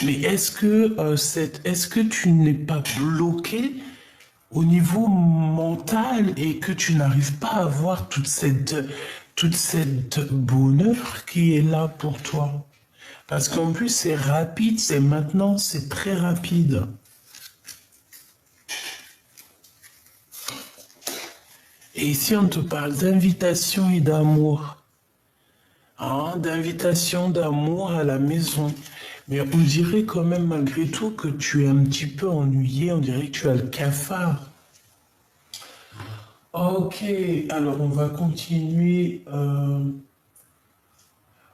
Mais est-ce que tu n'es pas bloqué au niveau mental et que tu n'arrives pas à voir toute cette bonheur qui est là pour toi? Parce qu'en plus, c'est rapide, c'est maintenant, c'est très rapide. Et ici, on te parle d'invitation et d'amour. Hein, d'invitation, d'amour à la maison. Mais on dirait quand même malgré tout que tu es un petit peu ennuyé, on dirait que tu as le cafard. Ok, alors on va continuer.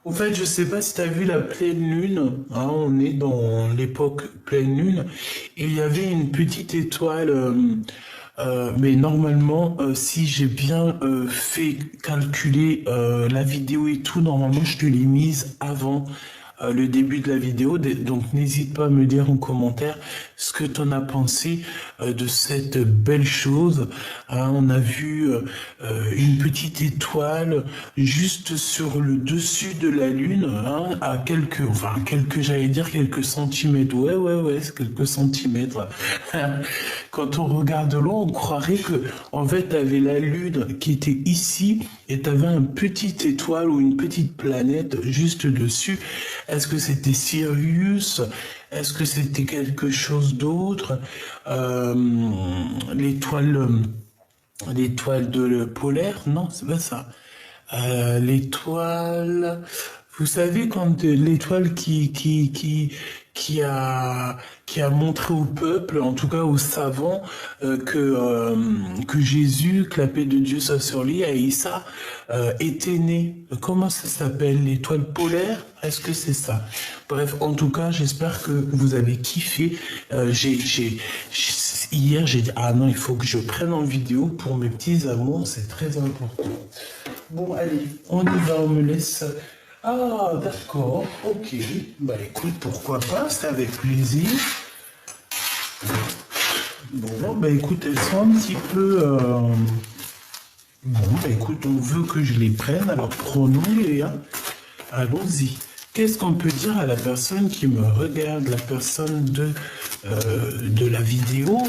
Au fait, je sais pas si tu as vu la pleine lune. Hein, on est dans l'époque pleine lune. Et il y avait une petite étoile. Mais normalement, si j'ai bien fait calculer la vidéo et tout, normalement, je te l'ai mise avant le début de la vidéo. Donc, n'hésite pas à me dire en commentaire ce que tu en as pensé de cette belle chose. Hein, on a vu une petite étoile juste sur le dessus de la Lune, hein, à j'allais dire quelques centimètres. Ouais, c'est quelques centimètres. Quand on regarde de loin, on croirait que, en fait, t'avais la Lune qui était ici et t'avais une petite étoile ou une petite planète juste dessus. Est-ce que c'était Sirius? Est-ce que c'était quelque chose d'autre? Euh, l'étoile, l'étoile de polaire? Non, c'est pas ça. L'étoile, vous savez quand l'étoile qui a montré au peuple, en tout cas aux savants, que Jésus, que la paix de Dieu soit sur lui, Aïssa, était né. Comment ça s'appelle? L'étoile polaire? Est-ce que c'est ça? Bref, en tout cas, j'espère que vous avez kiffé. Hier, j'ai dit, ah non, il faut que je prenne en vidéo pour mes petits amours, c'est très important. Bon, allez, on y va, on me laisse. Ah, d'accord, ok. Bah écoute, pourquoi pas, c'est avec plaisir. Bon, bah écoute, elles sont un petit peu... Bon, bah écoute, on veut que je les prenne, alors prenons-les, hein. Allons-y. Qu'est-ce qu'on peut dire à la personne qui me regarde, la personne de la vidéo?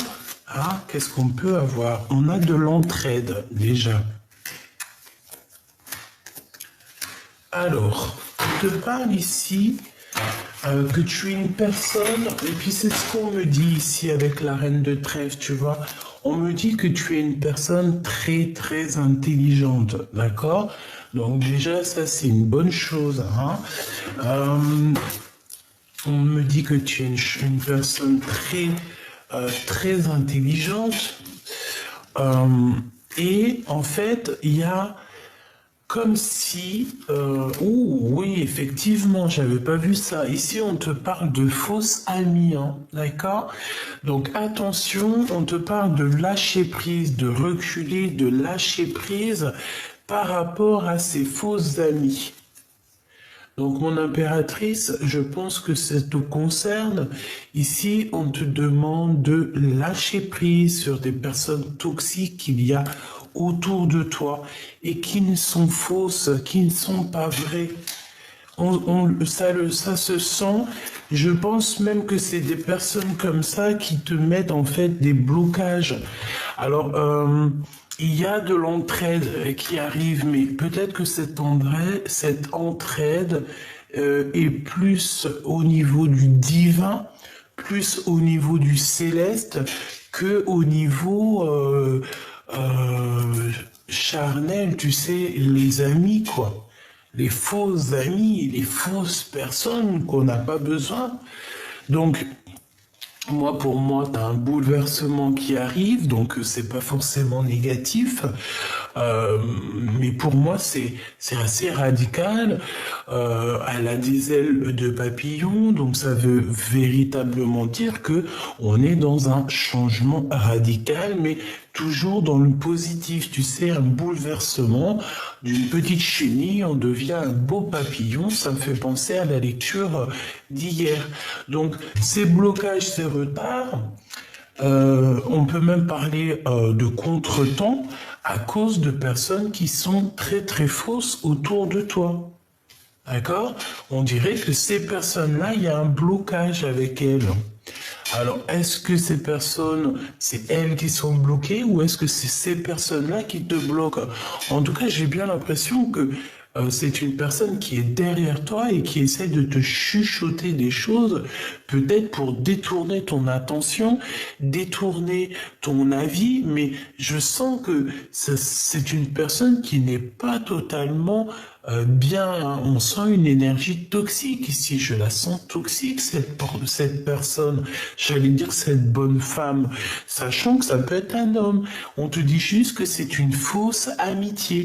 Ah, qu'est-ce qu'on peut avoir? On a de l'entraide, déjà. Alors, je te parle ici que tu es une personne, et puis c'est ce qu'on me dit ici avec la reine de trèfle, tu vois. On me dit que tu es une personne très très intelligente, d'accord? Donc déjà, ça c'est une bonne chose, hein. On me dit que tu es une personne très intelligente. Et en fait, il y a comme si, oui, effectivement, j'avais pas vu ça. Ici, on te parle de fausses amies, hein, d'accord? Donc attention, on te parle de lâcher prise, de reculer, de lâcher prise par rapport à ces fausses amies. Donc, mon impératrice, je pense que ça te concerne. Ici, on te demande de lâcher prise sur des personnes toxiques qu'il y a autour de toi et qui ne sont fausses, qui ne sont pas vraies. Ça se sent. Je pense même que c'est des personnes comme ça qui te mettent en fait des blocages. Alors, il y a de l'entraide qui arrive, mais peut-être que cette entraide est plus au niveau du divin, plus au niveau du céleste que au niveau charnel, tu sais, les amis, quoi. Les faux amis, les fausses personnes qu'on n'a pas besoin. Donc, pour moi, tu as un bouleversement qui arrive, donc c'est pas forcément négatif. Mais pour moi, c'est assez radical. Elle a des ailes de papillon, donc ça veut véritablement dire que on est dans un changement radical, mais toujours dans le positif. Tu sais, un bouleversement d'une petite chenille, on devient un beau papillon. Ça me fait penser à la lecture d'hier. Donc, ces blocages, ces retards, on peut même parler de contretemps à cause de personnes qui sont très très fausses autour de toi. D'accord? On dirait que ces personnes-là, il y a un blocage avec elles. Alors, est-ce que ces personnes, c'est elles qui sont bloquées ou est-ce que c'est ces personnes-là qui te bloquent? En tout cas, j'ai bien l'impression que c'est une personne qui est derrière toi et qui essaie de te chuchoter des choses, peut-être pour détourner ton attention, détourner ton avis, mais je sens que c'est une personne qui n'est pas totalement bien, hein. On sent une énergie toxique ici, je la sens toxique, cette personne, j'allais dire cette bonne femme, sachant que ça peut être un homme. On te dit juste que c'est une fausse amitié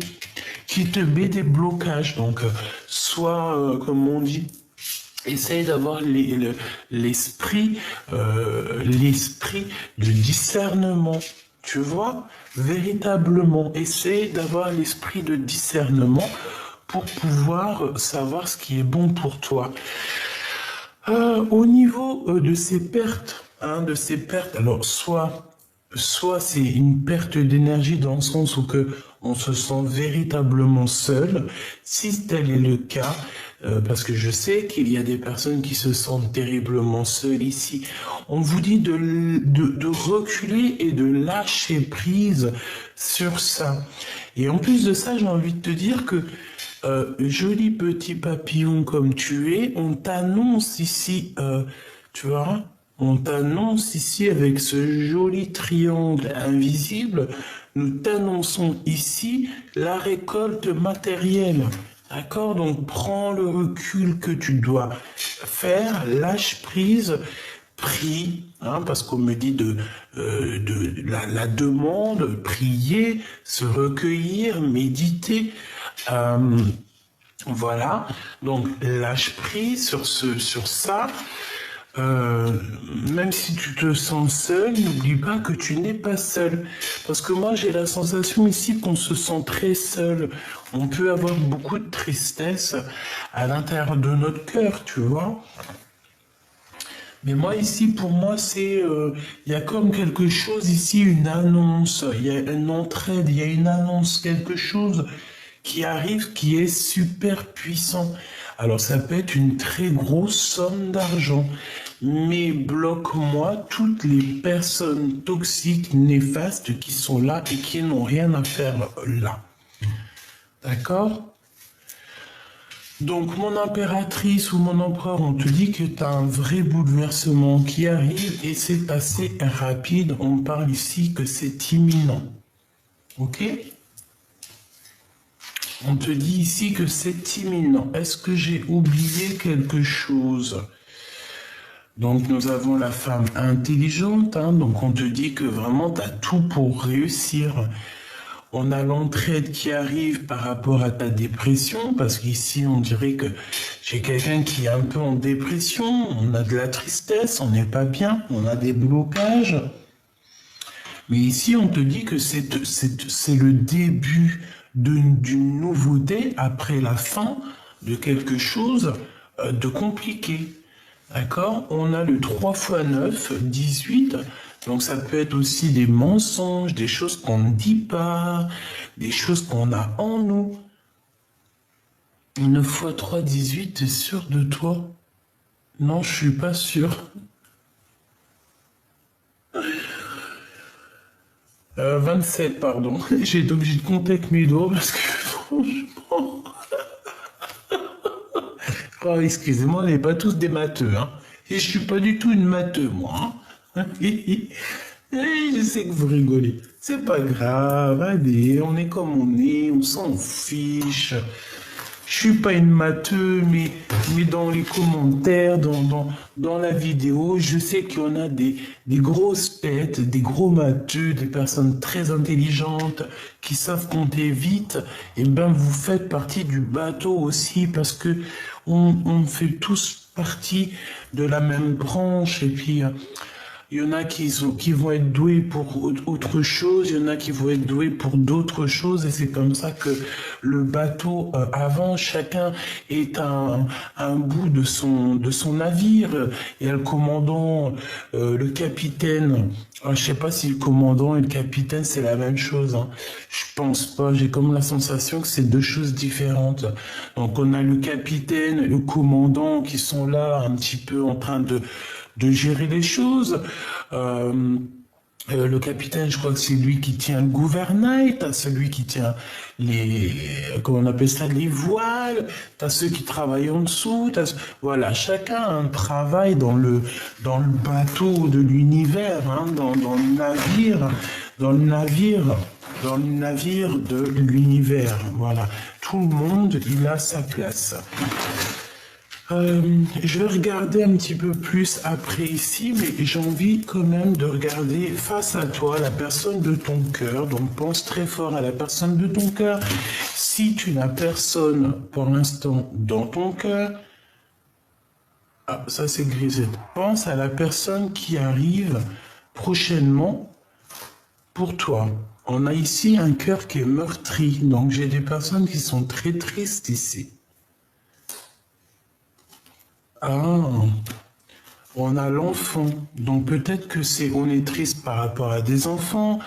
qui te met des blocages. Donc, soit, comme on dit, essaye d'avoir l'esprit de discernement. Tu vois, véritablement, essaye d'avoir l'esprit de discernement pour pouvoir savoir ce qui est bon pour toi. Au niveau de ces pertes, alors soit c'est une perte d'énergie dans le sens où que on se sent véritablement seul, si tel est le cas, parce que je sais qu'il y a des personnes qui se sentent terriblement seules ici. On vous dit de reculer et de lâcher prise sur ça. Et en plus de ça, j'ai envie de te dire que joli petit papillon comme tu es, on t'annonce ici, tu vois, on t'annonce ici avec ce joli triangle invisible, nous t'annonçons ici la récolte matérielle. D'accord? Donc prends le recul que tu dois faire, lâche prise, prie, hein, parce qu'on me dit de la demande, prier, se recueillir, méditer. Voilà, donc lâche prise sur ça. Même si tu te sens seul, n'oublie pas que tu n'es pas seul. Parce que moi, j'ai la sensation ici qu'on se sent très seul. On peut avoir beaucoup de tristesse à l'intérieur de notre cœur, tu vois. Mais moi, ici, pour moi, il y a comme quelque chose ici, une annonce, il y a une entraide, il y a une annonce, quelque chose qui arrive, qui est super puissant. Alors ça peut être une très grosse somme d'argent, mais bloque-moi toutes les personnes toxiques, néfastes qui sont là et qui n'ont rien à faire là. D'accord? Donc mon impératrice ou mon empereur, on te dit que tu as un vrai bouleversement qui arrive et c'est assez rapide. On parle ici que c'est imminent. Ok? On te dit ici que c'est imminent. Est-ce que j'ai oublié quelque chose? Donc nous avons la femme intelligente, hein, donc on te dit que vraiment tu as tout pour réussir. On a l'entraide qui arrive par rapport à ta dépression, parce qu'ici on dirait que j'ai quelqu'un qui est un peu en dépression, on a de la tristesse, on n'est pas bien, on a des blocages. Mais ici on te dit que c'est le début d'une nouveauté après la fin de quelque chose de compliqué. D'accord? On a le 3 x 9, 18. Donc ça peut être aussi des mensonges, des choses qu'on ne dit pas, des choses qu'on a en nous. 9 x 3, 18, t'es sûr de toi? Non, je suis pas sûr. 27, pardon. J'ai été obligé de compter avec mes doigts parce que franchement... Oh, excusez-moi, on n'est pas tous des matheux, hein. Et je suis pas du tout une matheux, moi, hein. Je sais que vous rigolez. C'est pas grave, allez, on est comme on s'en fiche. Je suis pas une matheux, mais dans les commentaires, dans la vidéo, je sais qu'il y en a des grosses têtes, des gros matheux, des personnes très intelligentes qui savent compter vite. Et ben, vous faites partie du bateau aussi parce que on fait tous partie de la même branche. Et puis, Il y en a qui vont être doués pour autre chose, il y en a qui vont être doués pour d'autres choses, et c'est comme ça que le bateau avance. Chacun est un bout de son navire. Il y a le commandant, le capitaine. Alors, je sais pas si le commandant et le capitaine c'est la même chose, hein. Je pense pas. J'ai comme la sensation que c'est deux choses différentes. Donc on a le capitaine, le commandant qui sont là un petit peu en train de gérer les choses. Euh, le capitaine, je crois que c'est lui qui tient le gouvernail, t'as celui qui tient comment on appelle ça, les voiles, t'as ceux qui travaillent en dessous, voilà, chacun a un travail dans le bateau de l'univers, hein, dans le navire, dans le navire, dans le navire de l'univers, voilà. Tout le monde, il a sa place. Je vais regarder un petit peu plus après ici, mais j'ai envie quand même de regarder face à toi la personne de ton cœur. Donc pense très fort à la personne de ton cœur. Si tu n'as personne pour l'instant dans ton cœur, ah, ça c'est Grisette. Pense à la personne qui arrive prochainement pour toi. On a ici un cœur qui est meurtri, donc j'ai des personnes qui sont très tristes ici. Ah, on a l'enfant. Donc peut-être que on est triste par rapport à des enfants.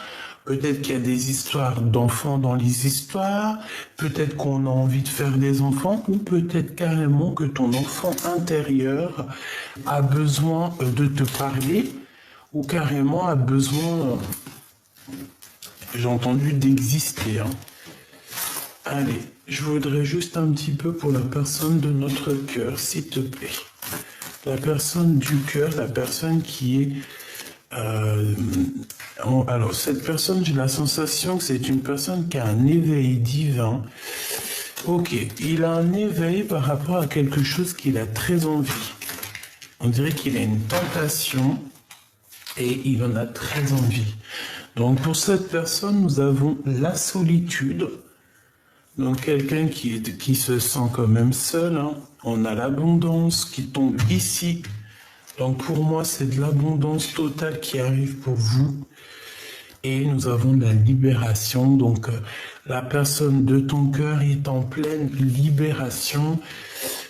Peut-être qu'il y a des histoires d'enfants dans les histoires. Peut-être qu'on a envie de faire des enfants. Ou peut-être carrément que ton enfant intérieur a besoin de te parler. Ou carrément a besoin, j'ai entendu, d'exister, hein. Allez, je voudrais juste un petit peu pour la personne de notre cœur, s'il te plaît. La personne du cœur, la personne qui est... alors, cette personne, j'ai la sensation que c'est une personne qui a un éveil divin. Ok, il a un éveil par rapport à quelque chose qu'il a très envie. On dirait qu'il a une tentation et il en a très envie. Donc, pour cette personne, nous avons la solitude. Donc quelqu'un qui se sent quand même seul, hein. On a l'abondance qui tombe ici. Donc pour moi, c'est de l'abondance totale qui arrive pour vous. Et nous avons la libération. Donc la personne de ton cœur est en pleine libération.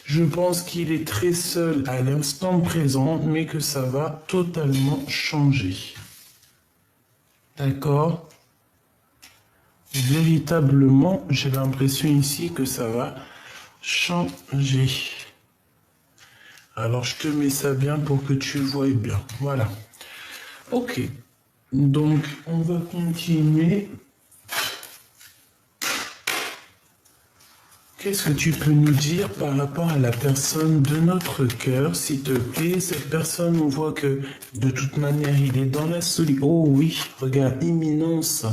Je pense qu'il est très seul à l'instant présent, mais que ça va totalement changer. D'accord ? Véritablement, j'ai l'impression ici que ça va changer. Alors, je te mets ça bien pour que tu vois bien. Voilà. Ok. Donc, on va continuer. Qu'est-ce que tu peux nous dire par rapport à la personne de notre cœur, s'il te plaît? Cette personne, on voit que de toute manière, il est dans la solitude. Oh oui, regarde, imminence.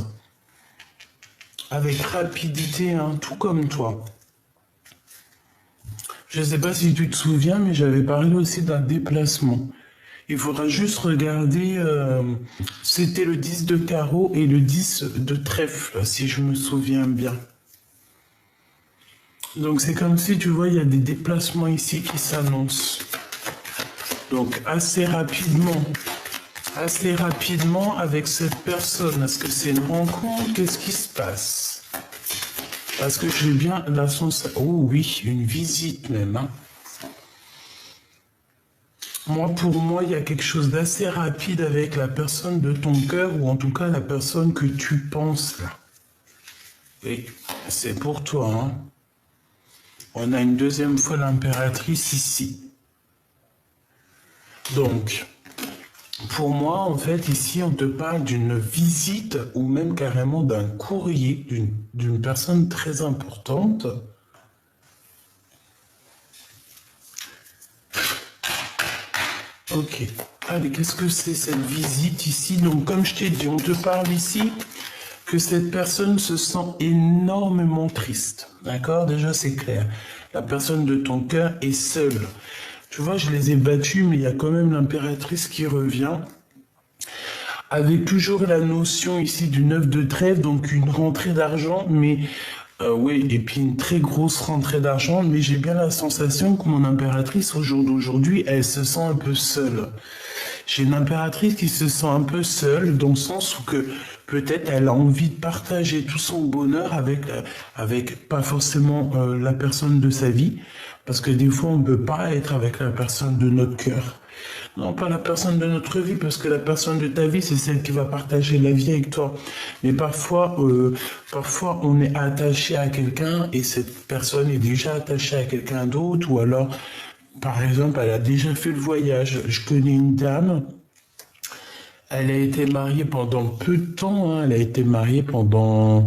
Avec rapidité, hein, tout comme toi. Je ne sais pas si tu te souviens, mais j'avais parlé aussi d'un déplacement. Il faudra juste regarder, c'était le 10 de carreau et le 10 de trèfle, si je me souviens bien. Donc c'est comme si, tu vois, il y a des déplacements ici qui s'annoncent. Donc assez rapidement avec cette personne. Est-ce que c'est une rencontre? Qu'est-ce qui se passe? Parce que j'ai bien la sensation... Oh oui, une visite même, hein. Pour moi, il y a quelque chose d'assez rapide avec la personne de ton cœur, ou en tout cas la personne que tu penses là. Et c'est pour toi, hein. On a une deuxième fois l'impératrice ici. Donc, pour moi, en fait, ici, on te parle d'une visite ou même carrément d'un courrier d'une personne très importante. Ok. Allez, qu'est-ce que c'est cette visite ici? Donc, comme je t'ai dit, on te parle ici que cette personne se sent énormément triste. D'accord? Déjà, c'est clair. La personne de ton cœur est seule. Tu vois, je les ai battus, mais il y a quand même l'impératrice qui revient. Avec toujours la notion ici du 9 de trèfle, donc une rentrée d'argent, mais oui, et puis une très grosse rentrée d'argent, mais j'ai bien la sensation que mon impératrice, au jour d'aujourd'hui, elle se sent un peu seule. j'ai une impératrice qui se sent un peu seule, dans le sens où que peut-être elle a envie de partager tout son bonheur avec pas forcément la personne de sa vie, parce que des fois on ne peut pas être avec la personne de notre cœur. Non, pas la personne de notre vie, parce que la personne de ta vie, c'est celle qui va partager la vie avec toi. Mais parfois, on est attaché à quelqu'un et cette personne est déjà attachée à quelqu'un d'autre, ou alors, par exemple, elle a déjà fait le voyage. Je connais une dame, elle a été mariée pendant peu de temps, hein. Elle a été mariée pendant,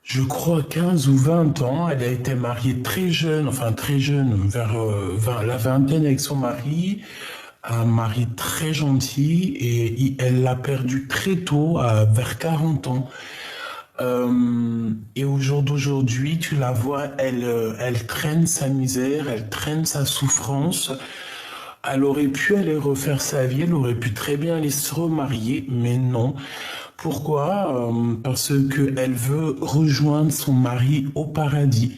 je crois, 15 ou 20 ans. Elle a été mariée très jeune, enfin très jeune, vers la vingtaine avec son mari. Un mari très gentil et elle l'a perdu très tôt, vers 40 ans. Et au jour d'aujourd'hui, tu la vois, elle traîne sa misère, elle traîne sa souffrance. Elle aurait pu aller refaire sa vie, elle aurait pu très bien aller se remarier, mais non. Pourquoi? Parce que elle veut rejoindre son mari au paradis.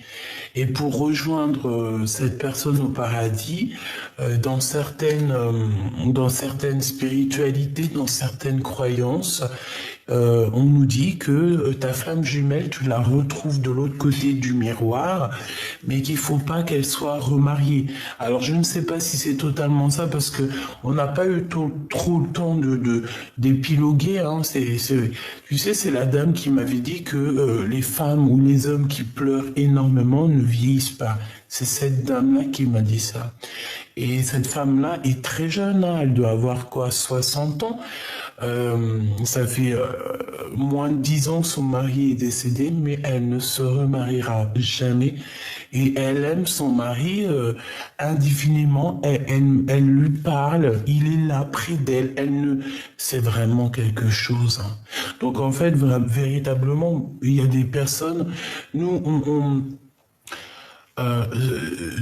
Et pour rejoindre cette personne au paradis, dans certaines spiritualités, dans certaines croyances, on nous dit que ta flamme jumelle, tu la retrouves de l'autre côté du miroir, mais qu'il faut pas qu'elle soit remariée. Alors je ne sais pas si c'est totalement ça, parce que on n'a pas eu trop le temps d'épiloguer. Hein. Tu sais, c'est la dame qui m'avait dit que les femmes ou les hommes qui pleurent énormément ne vieillissent pas. C'est cette dame-là qui m'a dit ça. Et cette femme-là est très jeune, hein. Elle doit avoir quoi, 60 ans. Ça fait moins de 10 ans que son mari est décédé, mais elle ne se remariera jamais. Et elle aime son mari indéfiniment. Elle lui parle, il est là près d'elle. C'est vraiment quelque chose. Hein. Donc en fait, véritablement, il y a des personnes. Nous,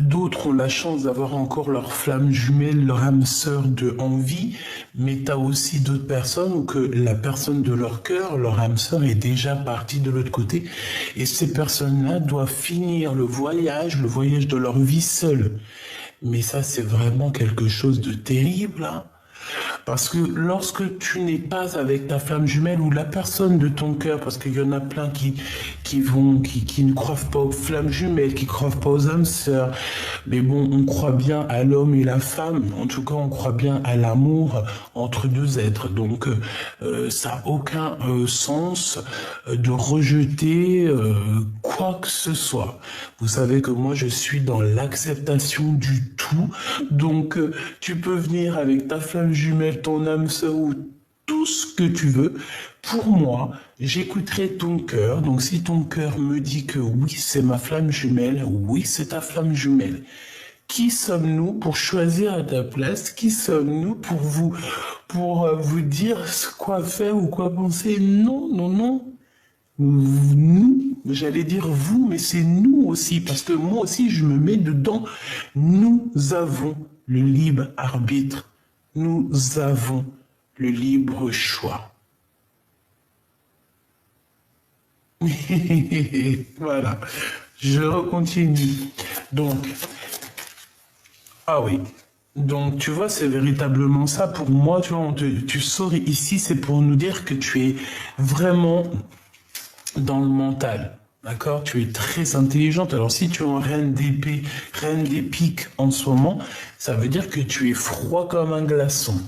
d'autres ont la chance d'avoir encore leur flamme jumelle, leur âme sœur de envie, mais tu as aussi d'autres personnes où que la personne de leur cœur, leur âme sœur est déjà partie de l'autre côté, et ces personnes-là doivent finir le voyage de leur vie seule. Mais ça, c'est vraiment quelque chose de terrible, hein. Parce que lorsque tu n'es pas avec ta flamme jumelle ou la personne de ton cœur, parce qu'il y en a plein qui ne croient pas aux flammes jumelles, qui ne croient pas aux âmes sœurs. Mais bon, on croit bien à l'homme et la femme. En tout cas, on croit bien à l'amour entre deux êtres. Donc, ça n'a aucun sens de rejeter quoi que ce soit. Vous savez que moi, je suis dans l'acceptation du tout. Donc, tu peux venir avec ta flamme jumelle, ton âme sœur ou tout ce que tu veux. Pour moi, j'écouterai ton cœur. Donc, si ton cœur me dit que oui, c'est ma flamme jumelle, oui, c'est ta flamme jumelle. Qui sommes-nous pour choisir à ta place? Qui sommes-nous pour vous dire quoi faire ou quoi penser? Non, non, non. Nous, j'allais dire vous, mais c'est nous aussi, parce que moi aussi, je me mets dedans. Nous avons le libre arbitre. Nous avons le libre choix. Voilà, je recontinue. Donc, ah oui. Donc, tu vois, c'est véritablement ça. Pour moi, tu vois, tu sors ici, c'est pour nous dire que tu es vraiment dans le mental. D'accord? Tu es très intelligente. Alors, si tu es en reine d'épée, reine des piques en ce moment, ça veut dire que tu es froid comme un glaçon.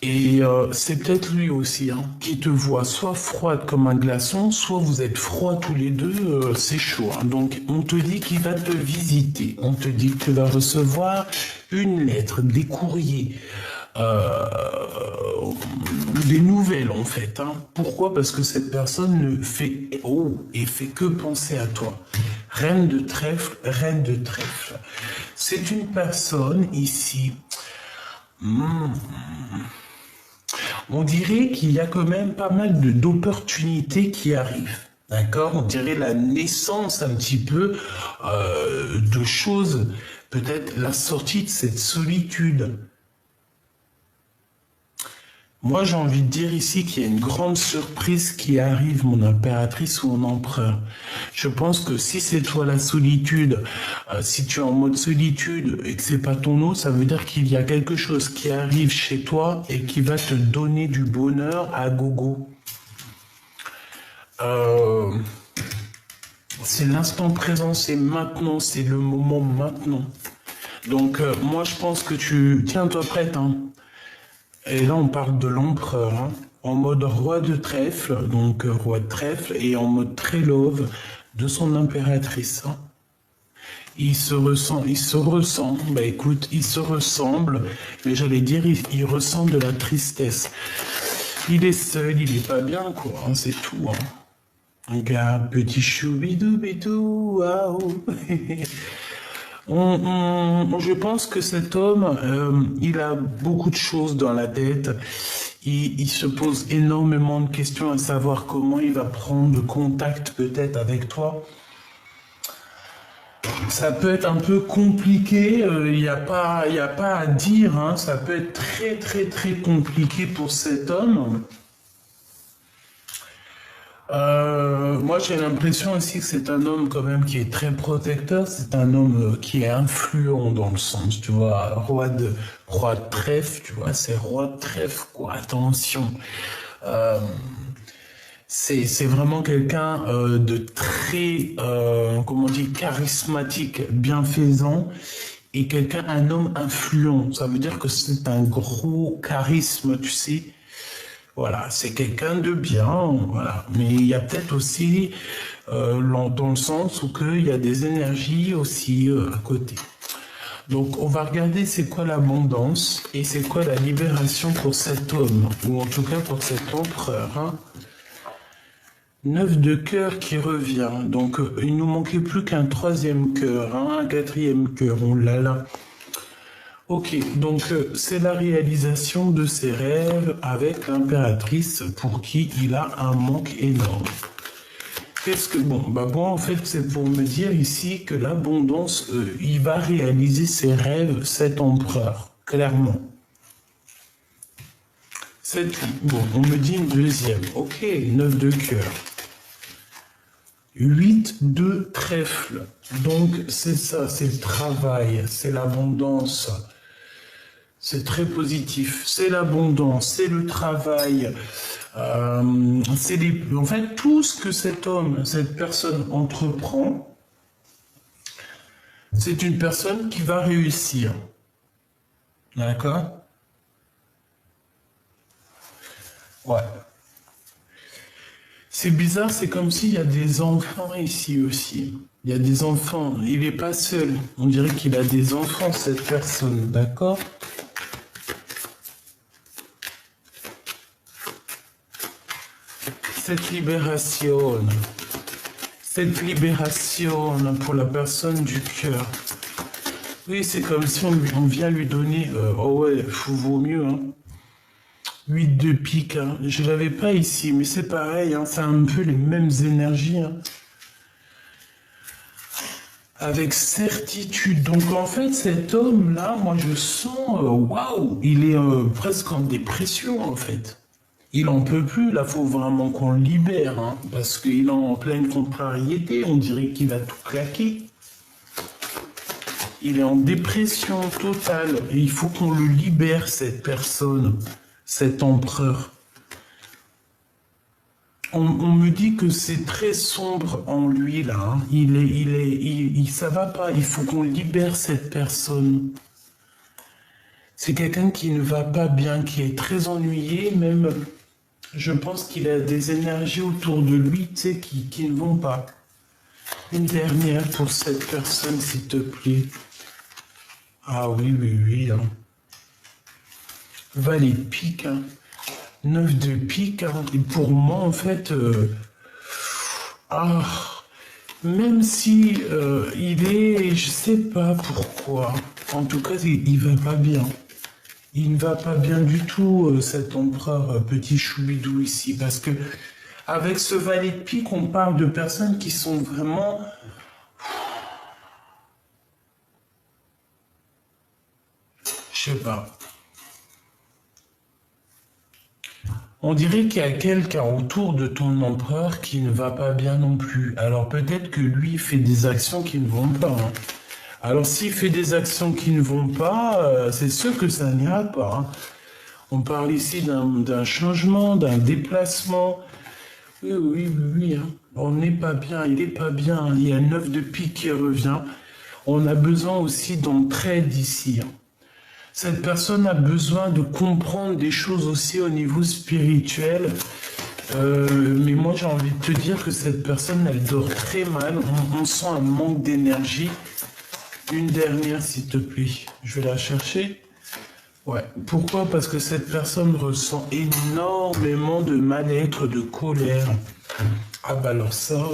Et c'est peut-être lui aussi hein, qui te voit soit froide comme un glaçon, soit vous êtes froids tous les deux, c'est chaud. Hein. Donc on te dit qu'il va te visiter, on te dit que tu vas recevoir une lettre, des courriers, des nouvelles en fait. Hein. Pourquoi? Parce que cette personne ne fait fait que penser à toi. Reine de trèfle, reine de trèfle. C'est une personne ici. On dirait qu'il y a quand même pas mal d'opportunités qui arrivent. D'accord? On dirait la naissance un petit peu de choses, peut-être la sortie de cette solitude. Moi, j'ai envie de dire ici qu'il y a une grande surprise qui arrive, mon impératrice ou mon empereur. Je pense que si c'est toi la solitude, si tu es en mode solitude et que c'est pas ton eau, ça veut dire qu'il y a quelque chose qui arrive chez toi et qui va te donner du bonheur à gogo. Euh, c'est l'instant présent, c'est maintenant, c'est le moment maintenant. Donc, moi, je pense que tu... Tiens-toi prête, hein. Et là, on parle de l'empereur, hein, en mode roi de trèfle, donc roi de trèfle, et en mode très love de son impératrice, hein. Il se ressent, bah écoute, il se ressemble, mais j'allais dire, il ressent de la tristesse. Il est seul, il est pas bien, quoi, hein, c'est tout, hein. Regarde, petit choubidou bidou, waouh. Je pense que cet homme, il a beaucoup de choses dans la tête. Il se pose énormément de questions à savoir comment il va prendre contact peut-être avec toi. Ça peut être un peu compliqué, il y a pas à dire, hein. Ça peut être très très très compliqué pour cet homme. Moi, j'ai l'impression aussi que c'est un homme quand même qui est très protecteur. C'est un homme qui est influent dans le sens, tu vois, roi de trèfle, tu vois, c'est roi de trèfle, quoi. Attention, Euh, c'est vraiment quelqu'un de très, comment on dit, charismatique, bienfaisant, et quelqu'un, un homme influent. Ça veut dire que c'est un gros charisme, tu sais. Voilà, c'est quelqu'un de bien, voilà. Mais il y a peut-être aussi, dans le sens où il y a des énergies aussi à côté. Donc, on va regarder c'est quoi l'abondance et c'est quoi la libération pour cet homme, ou en tout cas pour cet empereur, hein. 9 de cœur qui revient. Donc, il nous manquait plus qu'un troisième cœur, hein, un quatrième cœur. Oh là là. Ok, donc c'est la réalisation de ses rêves avec l'impératrice pour qui il a un manque énorme. Qu'est-ce que bon, bah moi en fait c'est pour me dire ici que l'abondance, il va réaliser ses rêves cet empereur, clairement. Bon, on me dit une deuxième. Ok, 9 de cœur. 8 de trèfle. Donc c'est ça, c'est le travail, c'est l'abondance. C'est très positif. C'est l'abondance, c'est le travail, en fait tout ce que cet homme, cette personne entreprend, c'est une personne qui va réussir. D'accord? Ouais. C'est bizarre, c'est comme s'il y a des enfants ici aussi. Il y a des enfants. Il n'est pas seul. On dirait qu'il a des enfants, cette personne. D'accord? Cette libération. Cette libération pour la personne du cœur. Oui, c'est comme si on vient lui donner... oh ouais, vaut mieux, hein. 8 de pique, hein. Je l'avais pas ici, mais c'est pareil, hein. C'est un peu les mêmes énergies, hein. Avec certitude. Donc en fait, cet homme-là, moi je sens, waouh, il est presque en dépression en fait. Il en peut plus, là, faut vraiment qu'on le libère, hein, parce qu'il est en pleine contrariété, on dirait qu'il va tout claquer. Il est en dépression totale, et il faut qu'on le libère, cette personne, cet empereur. On me dit que c'est très sombre en lui, là, hein. Ça va pas, il faut qu'on libère cette personne. C'est quelqu'un qui ne va pas bien, qui est très ennuyé, même, je pense qu'il a des énergies autour de lui, tu sais, qui ne vont pas. Une dernière pour cette personne, s'il te plaît. Ah oui, oui, oui, hein. Valet de pique, hein. 9 de pique, hein. Et pour moi, en fait, ah, même si il est, je sais pas pourquoi. En tout cas, il va pas bien. Il ne va pas bien du tout, cet empereur petit choubidou ici, parce que avec ce valet de pique, on parle de personnes qui sont vraiment, je sais pas. On dirait qu'il y a quelqu'un autour de ton empereur qui ne va pas bien non plus. Alors peut-être que lui fait des actions qui ne vont pas, hein. Alors s'il fait des actions qui ne vont pas, c'est sûr que ça n'ira pas, hein. On parle ici d'un changement, d'un déplacement. Oui, oui, oui, oui, hein. On n'est pas bien, il n'est pas bien, hein. Il y a 9 de pique qui revient. On a besoin aussi d'entraide ici, hein. Cette personne a besoin de comprendre des choses aussi au niveau spirituel. Mais moi, j'ai envie de te dire que cette personne, elle dort très mal. On sent un manque d'énergie. Une dernière, s'il te plaît. Je vais la chercher. Ouais. Pourquoi? Parce que cette personne ressent énormément de mal-être, de colère. Ah bah alors ça...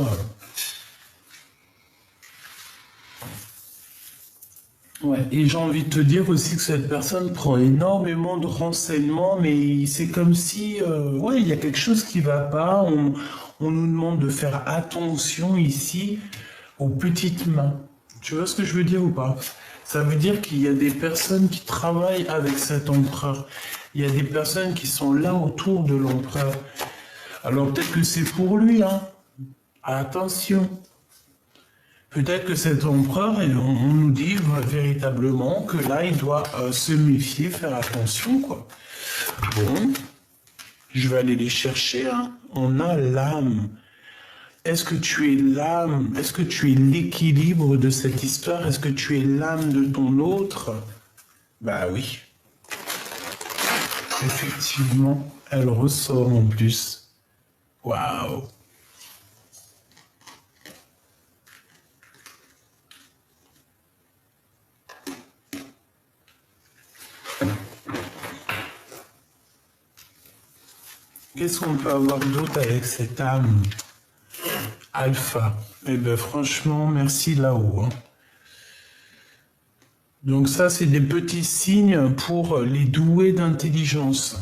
Ouais, et j'ai envie de te dire aussi que cette personne prend énormément de renseignements, mais c'est comme si, ouais, il y a quelque chose qui va pas. On nous demande de faire attention ici aux petites mains. Tu vois ce que je veux dire ou pas? Ça veut dire qu'il y a des personnes qui travaillent avec cet empereur. Il y a des personnes qui sont là autour de l'empereur. Alors peut-être que c'est pour lui, hein. Attention. Peut-être que cet empereur, on nous dit véritablement que là, il doit se méfier, faire attention, quoi. Bon, je vais aller les chercher, hein. On a l'âme. Est-ce que tu es l'âme? Est-ce que tu es l'équilibre de cette histoire? Est-ce que tu es l'âme de ton autre? Bah oui. Effectivement, elle ressort en plus. Waouh! Qu'est-ce qu'on peut avoir d'autre avec cette âme? Alpha. Eh ben franchement, merci là-haut, hein. Donc ça, c'est des petits signes pour les doués d'intelligence.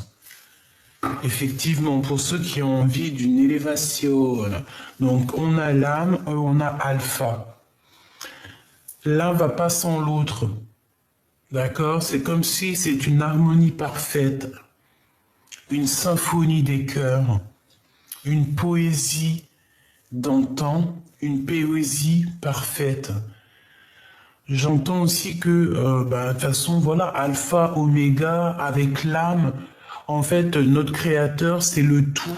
Effectivement, pour ceux qui ont envie d'une élévation. Donc on a l'âme, on a alpha. L'un va pas sans l'autre. D'accord? C'est comme si c'est une harmonie parfaite, une symphonie des cœurs, une poésie d'antan, une poésie parfaite. J'entends aussi que, de toute façon, voilà, alpha, oméga, avec l'âme, en fait, notre créateur, c'est le tout.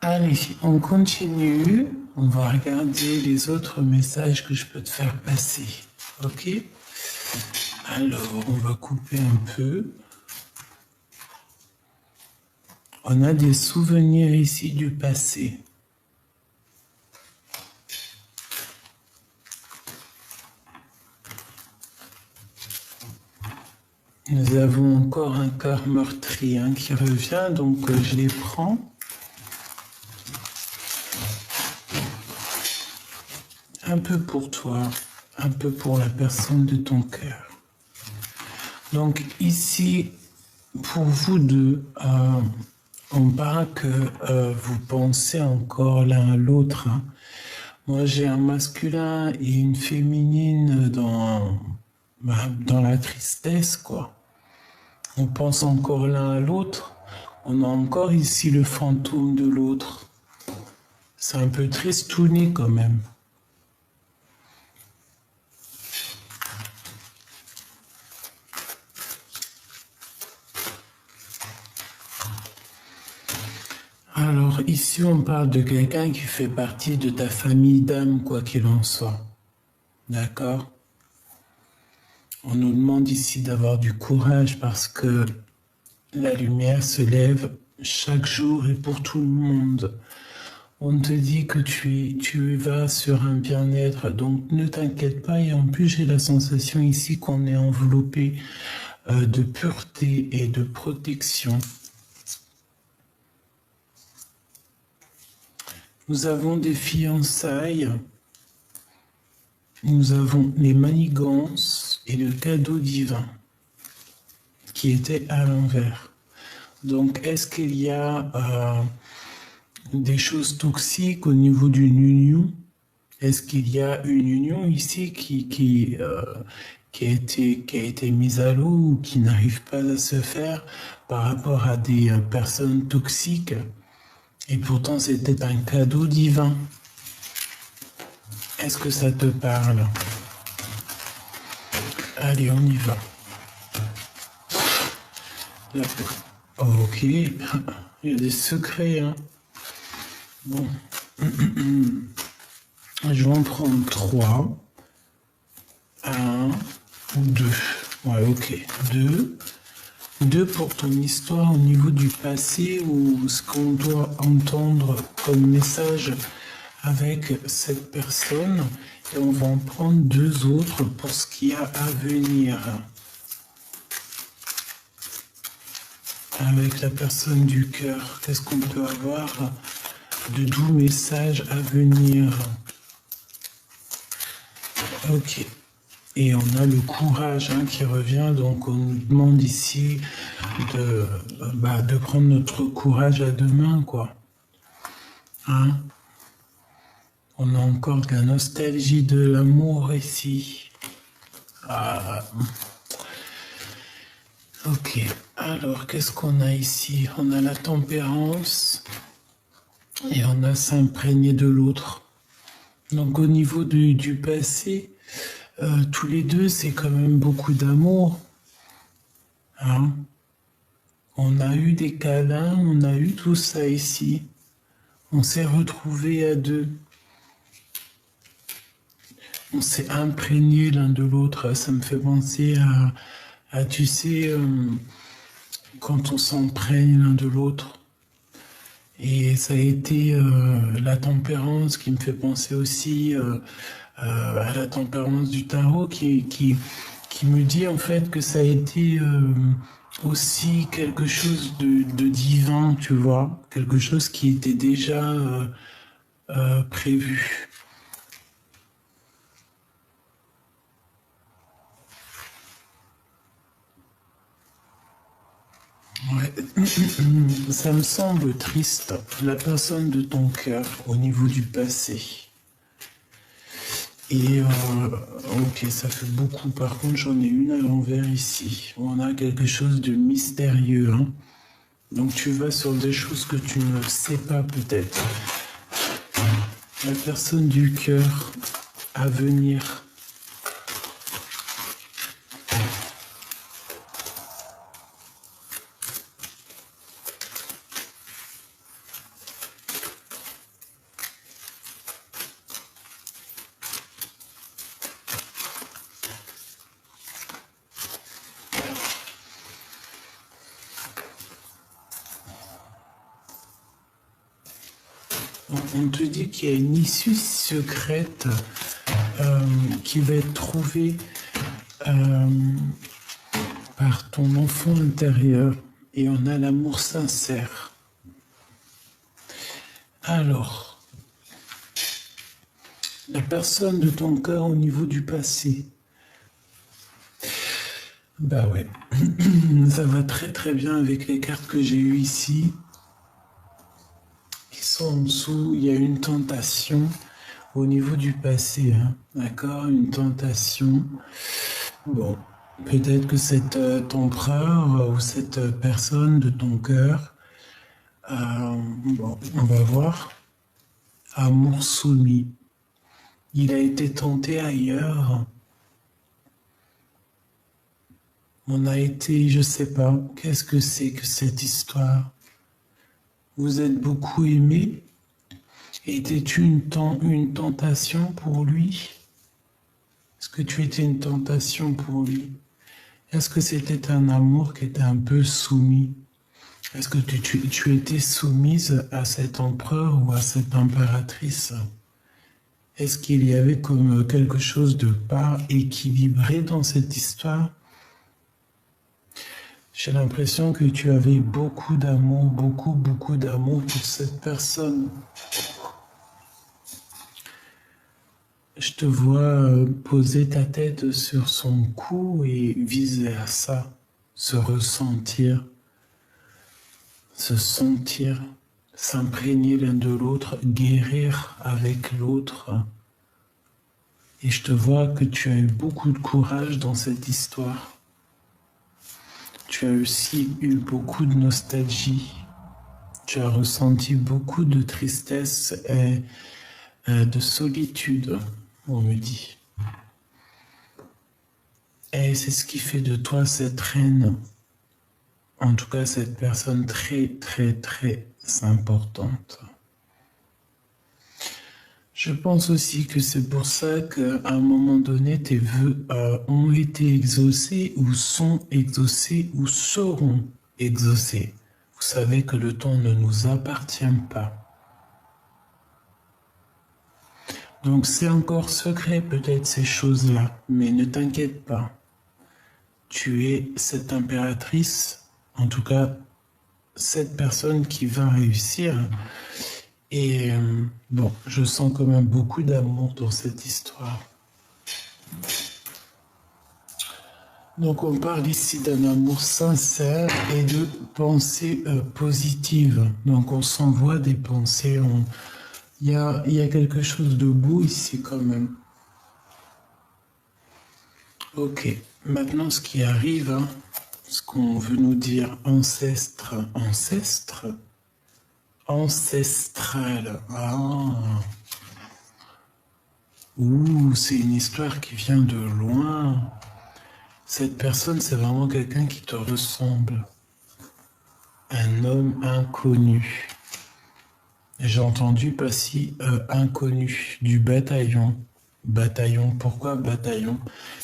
Allez, on continue. On va regarder les autres messages que je peux te faire passer. Ok? Alors, on va couper un peu. On a des souvenirs ici du passé. Nous avons encore un cœur meurtri, hein, qui revient, donc je les prends. Un peu pour toi, un peu pour la personne de ton cœur. Donc ici, pour vous deux, on parle que vous pensez encore l'un à l'autre, hein. Moi, j'ai un masculin et une féminine dans la tristesse, quoi. On pense encore l'un à l'autre. On a encore ici le fantôme de l'autre. C'est un peu tristouné quand même. Alors ici, on parle de quelqu'un qui fait partie de ta famille d'âme, quoi qu'il en soit. D'accord? On nous demande ici d'avoir du courage parce que la lumière se lève chaque jour et pour tout le monde. On te dit que tu vas sur un bien-être, donc ne t'inquiète pas. Et en plus, j'ai la sensation ici qu'on est enveloppé de pureté et de protection. Nous avons des fiançailles. Nous avons les manigances et le cadeau divin qui était à l'envers. Donc, est-ce qu'il y a des choses toxiques au niveau d'une union? Est-ce qu'il y a une union ici qui qui a été mise à l'eau ou qui n'arrive pas à se faire par rapport à des personnes toxiques. Et pourtant, c'était un cadeau divin. Est-ce que ça te parle? Allez, on y va. Là. Oh, ok, il y a des secrets, hein. Bon. Je vais en prendre 3. 1 ou 2. Ouais, ok. 2. 2 pour ton histoire au niveau du passé ou ce qu'on doit entendre comme message avec cette personne. Et on va en prendre 2 autres pour ce qu'il y a à venir. Avec la personne du cœur, qu'est-ce qu'on peut avoir de doux messages à venir? Ok. Et on a le courage qui revient, donc on nous demande ici de prendre notre courage à 2 mains, quoi. Hein? On a encore de la nostalgie de l'amour ici. Ah. Ok, alors qu'est-ce qu'on a ici? On a la tempérance et on a s'imprégner de l'autre. Donc au niveau du passé, tous les deux, c'est quand même beaucoup d'amour. Hein? On a eu des câlins, on a eu tout ça ici. On s'est retrouvés à 2. On s'est imprégné l'un de l'autre. Ça me fait penser à tu sais, quand on s'imprègne l'un de l'autre. Et ça a été la tempérance qui me fait penser aussi à la tempérance du tarot qui me dit en fait que ça a été aussi quelque chose de divin, tu vois, quelque chose qui était déjà prévu. Ouais. Ça me semble triste, la personne de ton cœur au niveau du passé. Et ok, ça fait beaucoup. Par contre, j'en ai une à l'envers ici. On a quelque chose de mystérieux. Hein. Donc tu vas sur des choses que tu ne sais pas peut-être. La personne du cœur à venir. On te dit qu'il y a une issue secrète qui va être trouvée par ton enfant intérieur et on a l'amour sincère. Alors, la personne de ton cœur au niveau du passé. Bah ouais, ça va très très bien avec les cartes que j'ai eues ici. Qui sont en dessous, il y a une tentation au niveau du passé, hein, d'accord? Une tentation. Bon, peut-être que cet empereur ou cette personne de ton cœur, bon, on va voir. Amour soumis. Il a été tenté ailleurs. On a été, je sais pas, qu'est-ce que c'est que cette histoire? Vous êtes beaucoup aimé? Était-tu une tentation pour lui? Est-ce que tu étais une tentation pour lui? Est-ce que c'était un amour qui était un peu soumis? Est-ce que tu étais soumise à cet empereur ou à cette impératrice? Est-ce qu'il y avait comme quelque chose de pas équilibré dans cette histoire? J'ai l'impression que tu avais beaucoup d'amour, beaucoup d'amour pour cette personne. Je te vois poser ta tête sur son cou et viser à ça, se ressentir, se sentir, s'imprégner l'un de l'autre, guérir avec l'autre. Et je te vois que tu as eu beaucoup de courage dans cette histoire. Tu as aussi eu beaucoup de nostalgie. Tu as ressenti beaucoup de tristesse et de solitude, on me dit. Et c'est ce qui fait de toi cette reine, en tout cas cette personne très très très importante. Je pense aussi que c'est pour ça qu'à un moment donné, tes vœux ont été exaucés ou sont exaucés ou seront exaucés. Vous savez que le temps ne nous appartient pas. Donc c'est encore secret peut-être ces choses-là, mais ne t'inquiète pas. Tu es cette impératrice, en tout cas cette personne qui va réussir. Et bon, je sens quand même beaucoup d'amour dans cette histoire. Donc on parle ici d'un amour sincère et de pensées positives. Donc on s'envoie des pensées. Il y a quelque chose de beau ici quand même. Ok, maintenant ce qui arrive, hein, ce qu'on veut nous dire, ancêtre, ancestral. Ah. Ouh, c'est une histoire qui vient de loin. Cette personne, c'est vraiment quelqu'un qui te ressemble. Un homme inconnu. J'ai entendu passer inconnu du bataillon. Bataillon, pourquoi bataillon?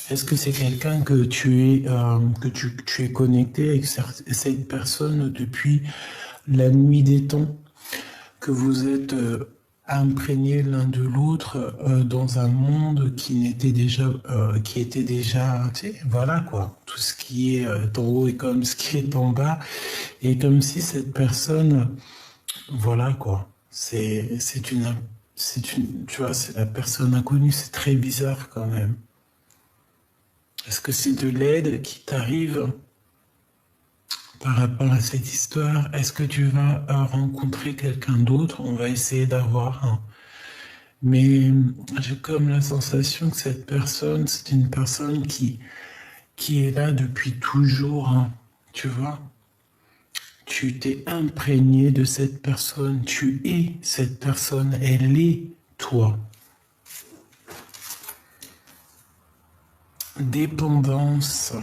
Est-ce que c'est quelqu'un que tu es connecté avec cette personne depuis la nuit des temps, que vous êtes imprégnés l'un de l'autre dans un monde qui était déjà, tu sais, voilà quoi, tout ce qui est en haut est comme ce qui est en bas, et comme si cette personne, voilà quoi, c'est une, tu vois, c'est la personne inconnue, c'est très bizarre quand même. Est-ce que c'est de l'aide qui t'arrive par rapport à cette histoire? Est-ce que tu vas rencontrer quelqu'un d'autre? On va essayer d'avoir un. Mais j'ai comme la sensation que cette personne, c'est une personne qui est là depuis toujours, hein, tu vois. Tu t'es imprégné de cette personne, tu es cette personne, elle est toi. Dépendance,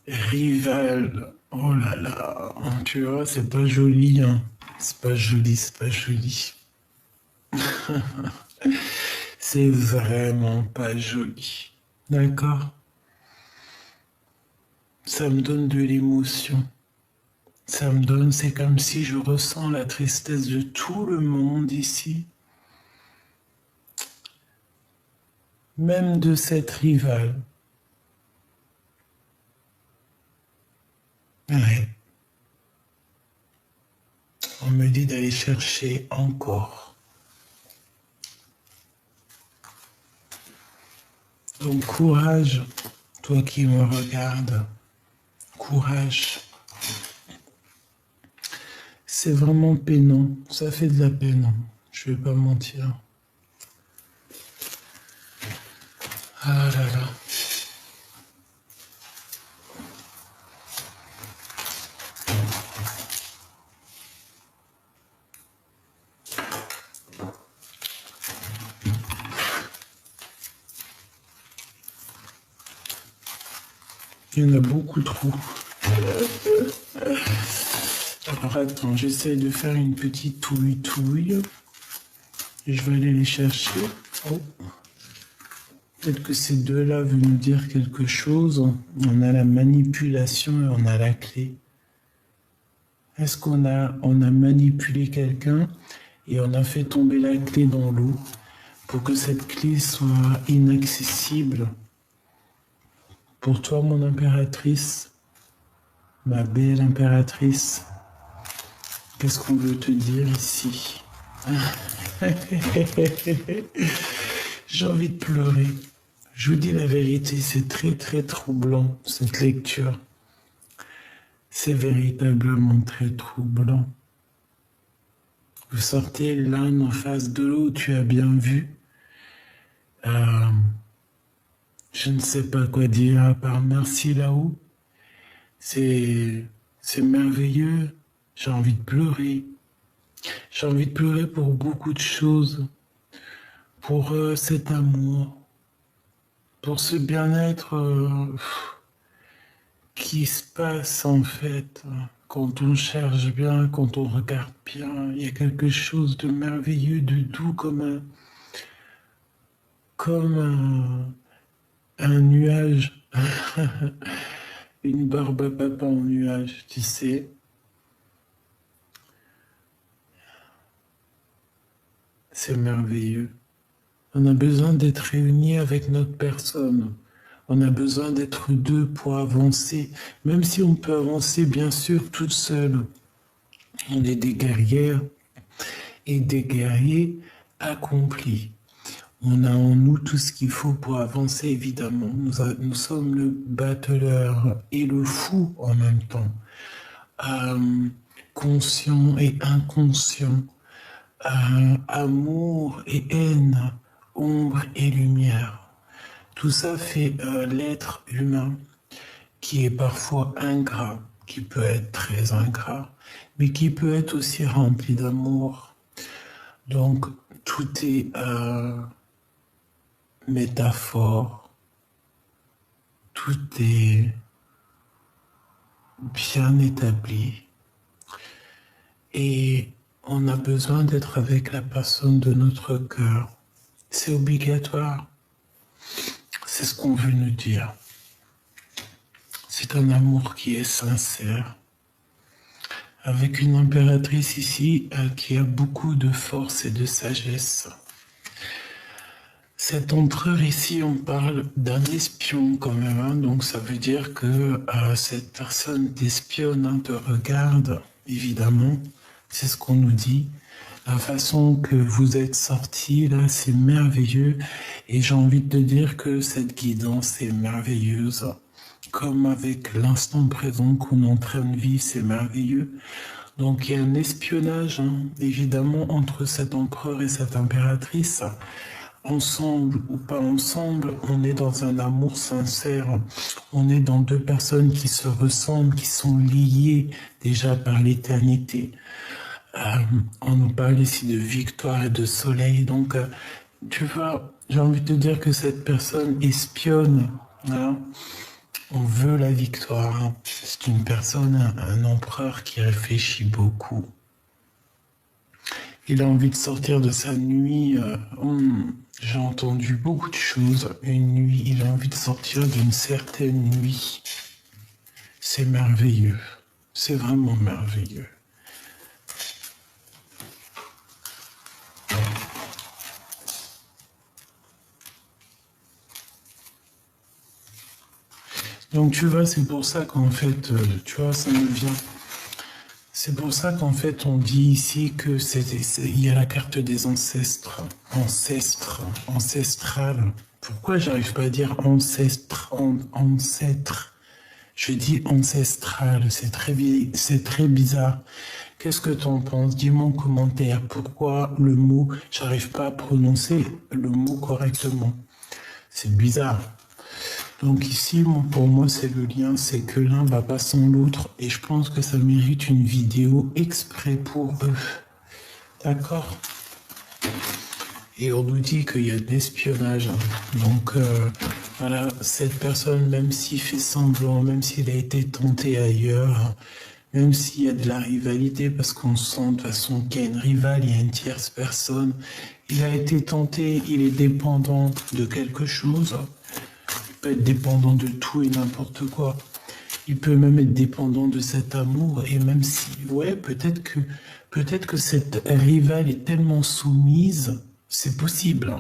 rival, oh là là, tu vois, c'est pas joli, hein. C'est pas joli, c'est pas joli. C'est vraiment pas joli. D'accord? Ça me donne de l'émotion. C'est comme si je ressens la tristesse de tout le monde ici. Même de cette rivale. Ouais. On me dit d'aller chercher encore. Donc courage, toi qui me regardes. Courage. C'est vraiment peinant. Ça fait de la peine. Je vais pas mentir. Ah là là. Il y en a beaucoup trop. Alors attends, j'essaye de faire une petite touille. Et je vais aller les chercher. Oh. Peut-être que ces deux-là veulent nous dire quelque chose. On a la manipulation et on a la clé. Est-ce on a manipulé quelqu'un et on a fait tomber la clé dans l'eau pour que cette clé soit inaccessible? Pour toi, mon impératrice, ma belle impératrice, qu'est-ce qu'on veut te dire ici? J'ai envie de pleurer. Je vous dis la vérité, c'est très très troublant cette lecture. C'est véritablement très troublant. Vous sortez l'un en face de l'autre, tu as bien vu. Je ne sais pas quoi dire à part merci là-haut. C'est merveilleux. J'ai envie de pleurer. J'ai envie de pleurer pour beaucoup de choses. Pour cet amour. Pour ce bien-être qui se passe en fait. Quand on cherche bien, quand on regarde bien, il y a quelque chose de merveilleux, de doux comme un nuage. Une barbe à papa en nuage, tu sais. C'est merveilleux. On a besoin d'être réunis avec notre personne. On a besoin d'être deux pour avancer. Même si on peut avancer, bien sûr, toute seule. On est des guerrières et des guerriers accomplis. On a en nous tout ce qu'il faut pour avancer, évidemment. Nous sommes le battleur et le fou en même temps. Conscient et inconscient. Amour et haine, ombre et lumière. Tout ça fait l'être humain qui est parfois ingrat, qui peut être très ingrat, mais qui peut être aussi rempli d'amour. Donc tout est métaphore, tout est bien établi. Et on a besoin d'être avec la personne de notre cœur. C'est obligatoire. C'est ce qu'on veut nous dire. C'est un amour qui est sincère. Avec une impératrice ici qui a beaucoup de force et de sagesse. Cet empereur ici, on parle d'un espion quand même. Hein, donc ça veut dire que cette personne t'espionne, hein, te regarde, évidemment. C'est ce qu'on nous dit. La façon que vous êtes sortis, là, c'est merveilleux. Et j'ai envie de te dire que cette guidance est merveilleuse. Comme avec l'instant présent qu'on est en train de vivre, c'est merveilleux. Donc il y a un espionnage, hein, évidemment, entre cet empereur et cette impératrice. Ensemble ou pas ensemble, on est dans un amour sincère. On est dans deux personnes qui se ressemblent, qui sont liées déjà par l'éternité. On nous parle ici de victoire et de soleil. Donc, tu vois, j'ai envie de te dire que cette personne espionne. Hein. On veut la victoire. Hein. C'est une personne, un empereur qui réfléchit beaucoup. Il a envie de sortir de sa nuit. J'ai entendu beaucoup de choses. Une nuit, il a envie de sortir d'une certaine nuit. C'est merveilleux. C'est vraiment merveilleux. Donc tu vois, c'est pour ça qu'en fait, tu vois, ça me vient. C'est pour ça qu'en fait, on dit ici que il y a la carte des ancêtres, ancestrale. Pourquoi j'arrive pas à dire ancêtre? Je dis ancestral, c'est très bizarre. Qu'est-ce que tu en penses? Dis-moi en commentaire. Pourquoi le mot, j'arrive pas à prononcer le mot correctement? C'est bizarre. Donc ici, pour moi, c'est le lien, c'est que l'un va pas sans l'autre, et je pense que ça mérite une vidéo exprès pour eux. D'accord? Et on nous dit qu'il y a de l'espionnage. Donc voilà, cette personne, même s'il fait semblant, même s'il a été tenté ailleurs, même s'il y a de la rivalité, parce qu'on sent de toute façon qu'il y a une rivale, il y a une tierce personne, il a été tenté, il est dépendant de quelque chose. Il peut être dépendant de tout et n'importe quoi. Il peut même être dépendant de cet amour. Et même si, ouais, peut-être que cette rivale est tellement soumise, c'est possible.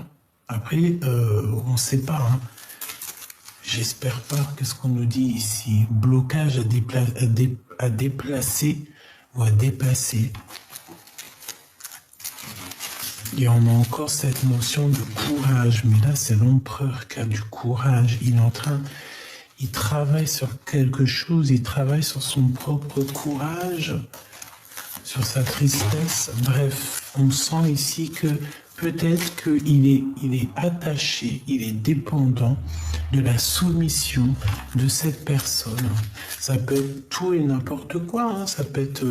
Après, on ne sait pas. Hein. J'espère pas. Qu'est-ce qu'on nous dit ici? Blocage à déplacer ou à dépasser. Et on a encore cette notion de courage, mais là c'est l'empereur qui a du courage. Il travaille sur quelque chose, il travaille sur son propre courage, sur sa tristesse. Bref, on sent ici que peut-être qu'il est attaché, il est dépendant de la soumission de cette personne. Ça peut être tout et n'importe quoi, hein. Ça peut être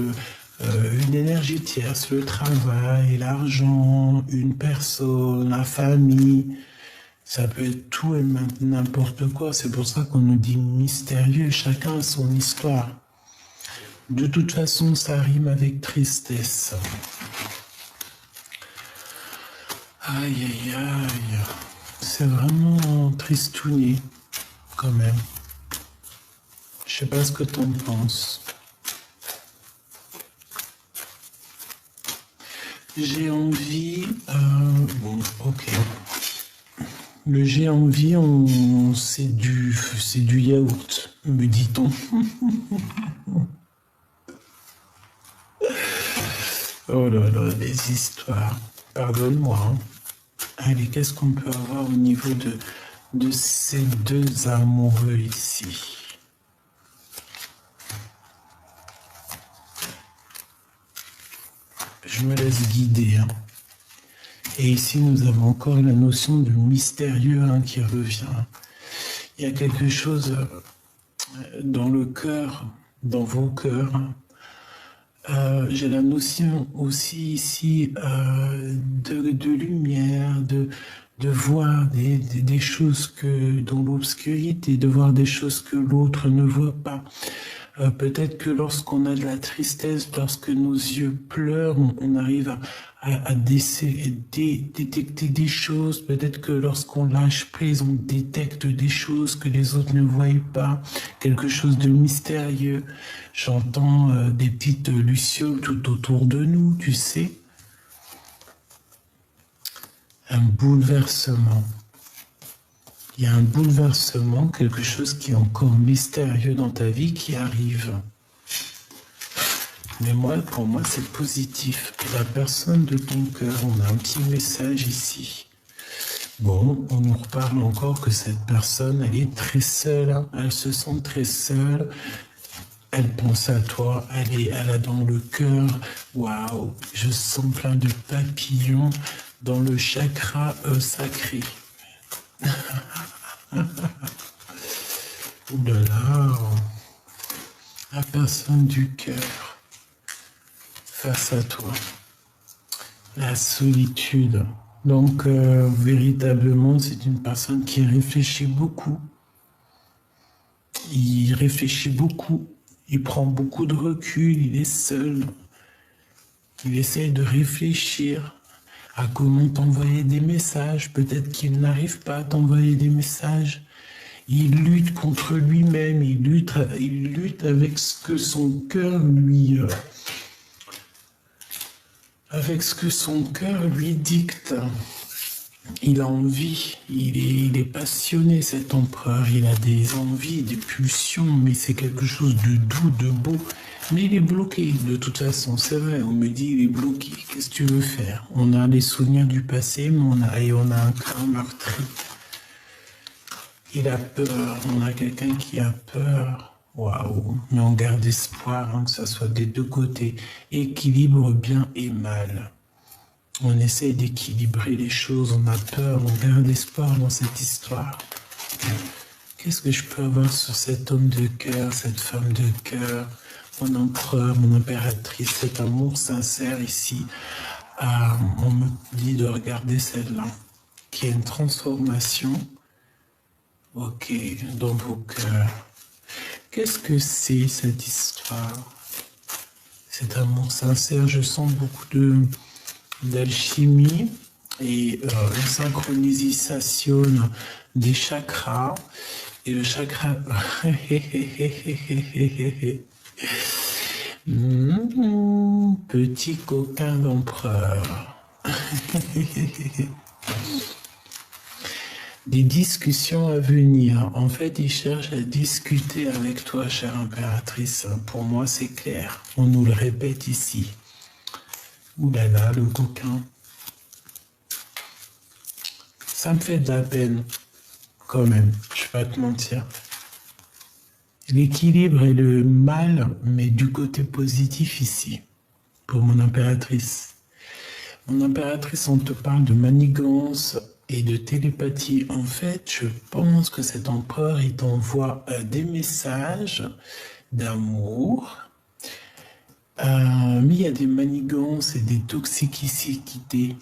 une énergie tierce, le travail, l'argent, une personne, la famille. Ça peut être tout et n'importe quoi. C'est pour ça qu'on nous dit mystérieux. Chacun a son histoire. De toute façon, ça rime avec tristesse. Aïe, aïe, aïe. C'est vraiment tristouné, quand même. Je sais pas ce que t'en penses. J'ai envie... bon, ok. Le j'ai envie, c'est du yaourt, me dit-on. Oh là là, les histoires. Pardonne-moi, hein. Allez, qu'est-ce qu'on peut avoir au niveau de ces deux amoureux ici? Je me laisse guider, hein. Et ici, nous avons encore la notion de mystérieux, hein, qui revient. Il y a quelque chose dans le cœur, dans vos cœurs. J'ai la notion aussi ici de lumière, de voir des choses que dans l'obscurité, de voir des choses que l'autre ne voit pas. Peut-être que lorsqu'on a de la tristesse, lorsque nos yeux pleurent, on arrive à détecter des choses. Peut-être que lorsqu'on lâche prise, on détecte des choses que les autres ne voient pas. Quelque chose de mystérieux. J'entends des petites lucioles tout autour de nous, tu sais. Un bouleversement. Il y a un bouleversement, quelque chose qui est encore mystérieux dans ta vie qui arrive. Mais moi, pour moi, c'est positif. La personne de ton cœur, on a un petit message ici. Bon, on nous reparle encore que cette personne, elle est très seule, hein. Elle se sent très seule. Elle pense à toi, elle a dans le cœur. Waouh, je sens plein de papillons dans le chakra sacré. Ouh là là, la personne du cœur face à toi, la solitude. Donc véritablement, c'est une personne qui réfléchit beaucoup. Il réfléchit beaucoup, il prend beaucoup de recul, il est seul. Il essaie de réfléchir à comment t'envoyer des messages. Peut-être qu'il n'arrive pas à t'envoyer des messages. Il lutte contre lui-même, il lutte avec ce que son cœur lui... avec ce que son cœur lui dicte. Il a envie, il est passionné, cet empereur. Il a des envies, des pulsions, mais c'est quelque chose de doux, de beau. Mais il est bloqué, de toute façon, c'est vrai. On me dit, il est bloqué. Qu'est-ce que tu veux faire? On a les souvenirs du passé, mais on a un cœur meurtri. Il a peur, on a quelqu'un qui a peur. Waouh, mais on garde espoir, hein, que ça soit des deux côtés. Équilibre bien et mal. On essaie d'équilibrer les choses, on a peur, on garde espoir dans cette histoire. Qu'est-ce que je peux avoir sur cet homme de cœur, cette femme de cœur, mon empereur, mon impératrice, cet amour sincère ici? On me dit de regarder celle-là, qui est une transformation. Ok, dans vos cœurs. Qu'est-ce que c'est cette histoire? Cet amour sincère, je sens beaucoup d'alchimie et une synchronisation des chakras. Et le chakra... petit coquin d'empereur. Des discussions à venir. En fait, il cherche à discuter avec toi, chère impératrice. Pour moi, c'est clair. On nous le répète ici. Ouh là là, le coquin. Ça me fait de la peine, quand même. Je vais pas te mentir. L'équilibre est le mal, mais du côté positif ici, pour mon impératrice. Mon impératrice, on te parle de manigance et de télépathie. En fait, je pense que cet empereur, il t'envoie des messages d'amour. Mais il y a des manigances et des toxicités.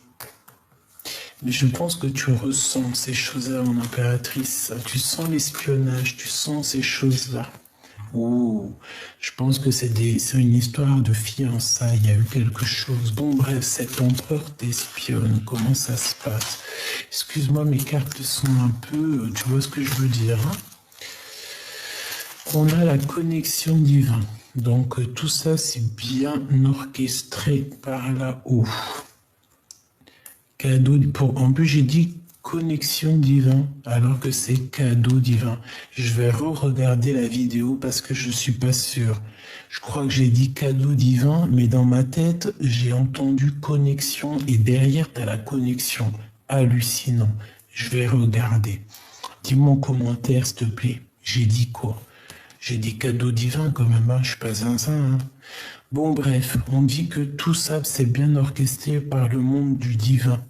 Mais je pense que tu ressens ces choses-là, mon impératrice. Tu sens l'espionnage, tu sens ces choses-là. Oh, je pense que c'est une histoire de fiançailles, il y a eu quelque chose. Bon, bref, cet empereur t'espionne, comment ça se passe? Excuse-moi, mes cartes sont un peu... Tu vois ce que je veux dire, hein? On a la connexion divine. Donc, tout ça, c'est bien orchestré par là-haut. Cadeau, en plus, j'ai dit connexion divine, alors que c'est cadeau divin. Je vais re-regarder la vidéo parce que je suis pas sûr. Je crois que j'ai dit cadeau divin, mais dans ma tête, j'ai entendu connexion et derrière, tu as la connexion. Hallucinant. Je vais regarder. Dis-moi en commentaire, s'il te plaît. J'ai dit quoi? J'ai dit cadeau divin quand même, hein. Je suis pas zinzin, hein. Bon, bref, on dit que tout ça, c'est bien orchestré par le monde du divin.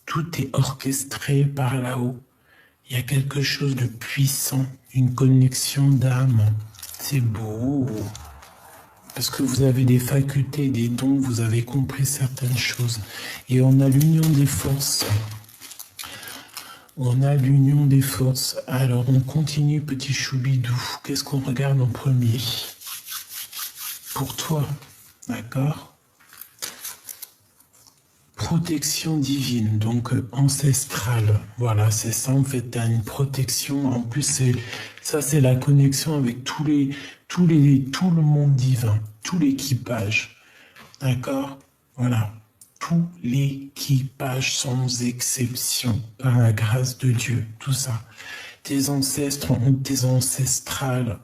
Tout est orchestré par là-haut. Il y a quelque chose de puissant, une connexion d'âme. C'est beau. Parce que vous avez des facultés, des dons, vous avez compris certaines choses. Et on a l'union des forces. On a l'union des forces. Alors, on continue, petit choubidou. Qu'est-ce qu'on regarde en premier? Pour toi, d'accord? Protection divine, donc ancestrale. Voilà, c'est ça, en fait, tu as une protection. En plus, c'est la connexion avec tout le monde divin, tout l'équipage. D'accord? Voilà. Tout l'équipage sans exception, par la grâce de Dieu, tout ça. Tes ancêtres ont tes ancestrales.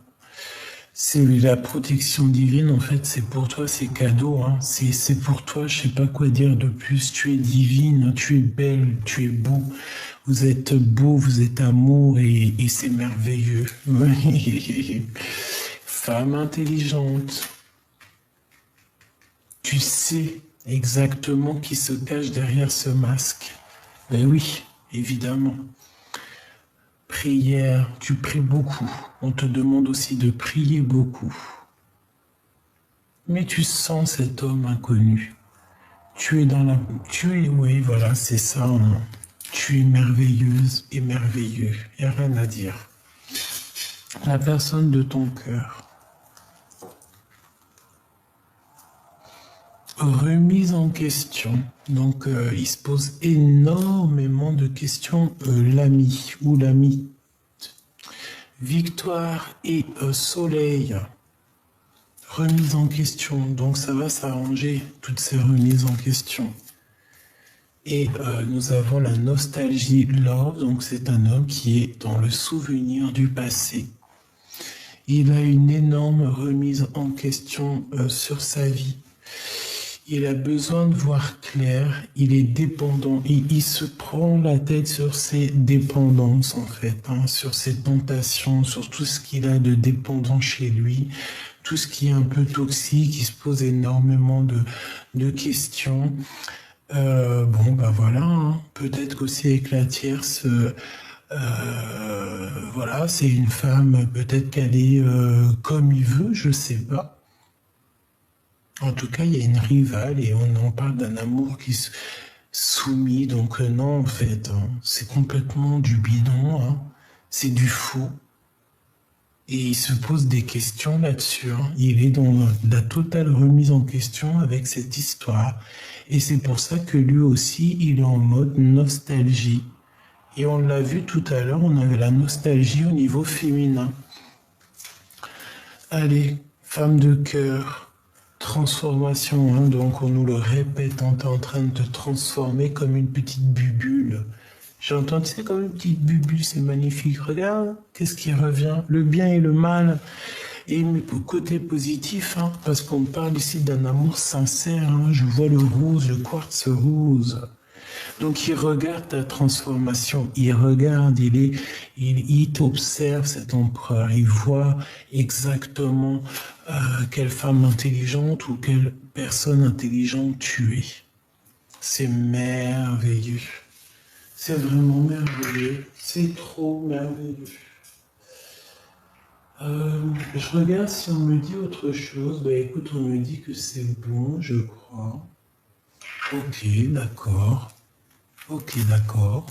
C'est la protection divine, en fait, c'est pour toi, c'est cadeau, hein. C'est pour toi, je sais pas quoi dire de plus. Tu es divine, tu es belle, tu es beau. Vous êtes beau, vous êtes amour et c'est merveilleux. Femme intelligente. Tu sais exactement qui se cache derrière ce masque. Ben oui, évidemment. Prière, tu pries beaucoup. On te demande aussi de prier beaucoup. Mais tu sens cet homme inconnu. Tu es dans la... Oui, voilà, c'est ça. Hein. Tu es merveilleuse et merveilleux. Il n'y a rien à dire. La personne de ton cœur. Remise en question. Donc, il se pose énormément de questions, l'ami ou l'ami. Victoire et soleil. Remise en question. Donc, ça va s'arranger, toutes ces remises en question. Et nous avons la nostalgie love. Donc, c'est un homme qui est dans le souvenir du passé. Il a une énorme remise en question sur sa vie. Il a besoin de voir clair, il est dépendant, il se prend la tête sur ses dépendances en fait, hein, sur ses tentations, sur tout ce qu'il a de dépendant chez lui, tout ce qui est un peu toxique, il se pose énormément de questions. Bon, bah voilà, hein, peut-être qu'aussi avec la tierce, voilà, c'est une femme, peut-être qu'elle est comme il veut, je sais pas. En tout cas, il y a une rivale et on en parle d'un amour qui se soumis. Donc non, en fait, hein, c'est complètement du bidon, hein, c'est du faux. Et il se pose des questions là-dessus. Hein. Il est dans la totale remise en question avec cette histoire. Et c'est pour ça que lui aussi, il est en mode nostalgie. Et on l'a vu tout à l'heure, on avait la nostalgie au niveau féminin. Allez, femme de cœur. Transformation, hein, donc on nous le répète, on est en train de te transformer comme une petite bubule. J'entends, tu sais, comme une petite bubule, c'est magnifique. Regarde, qu'est-ce qui revient? Le bien et le mal. Et côté positif, hein, parce qu'on parle ici d'un amour sincère. Hein, je vois le rose, le quartz rose. Donc il regarde ta transformation, il regarde, il t'observe cet empereur, il voit exactement quelle femme intelligente ou quelle personne intelligente tu es. C'est merveilleux. C'est vraiment merveilleux. C'est trop merveilleux. Je regarde si on me dit autre chose. Bah écoute, on me dit que c'est bon, je crois. Ok, d'accord. Ok, d'accord.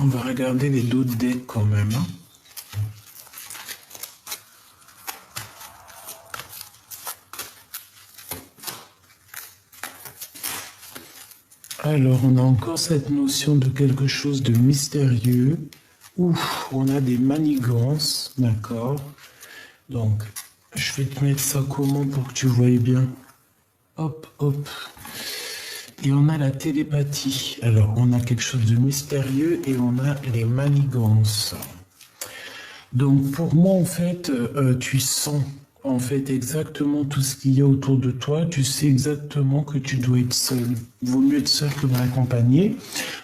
On va regarder les d'autres decks quand même. Hein. Alors, on a encore cette notion de quelque chose de mystérieux. Ouf, on a des manigances, d'accord. Donc, je vais te mettre ça comment pour que tu voyes bien. Hop, hop. Et on a la télépathie. Alors, on a quelque chose de mystérieux et on a les manigances. Donc, pour moi, en fait, tu sens en fait exactement tout ce qu'il y a autour de toi. Tu sais exactement que tu dois être seul. Il vaut mieux être seul que mal accompagné.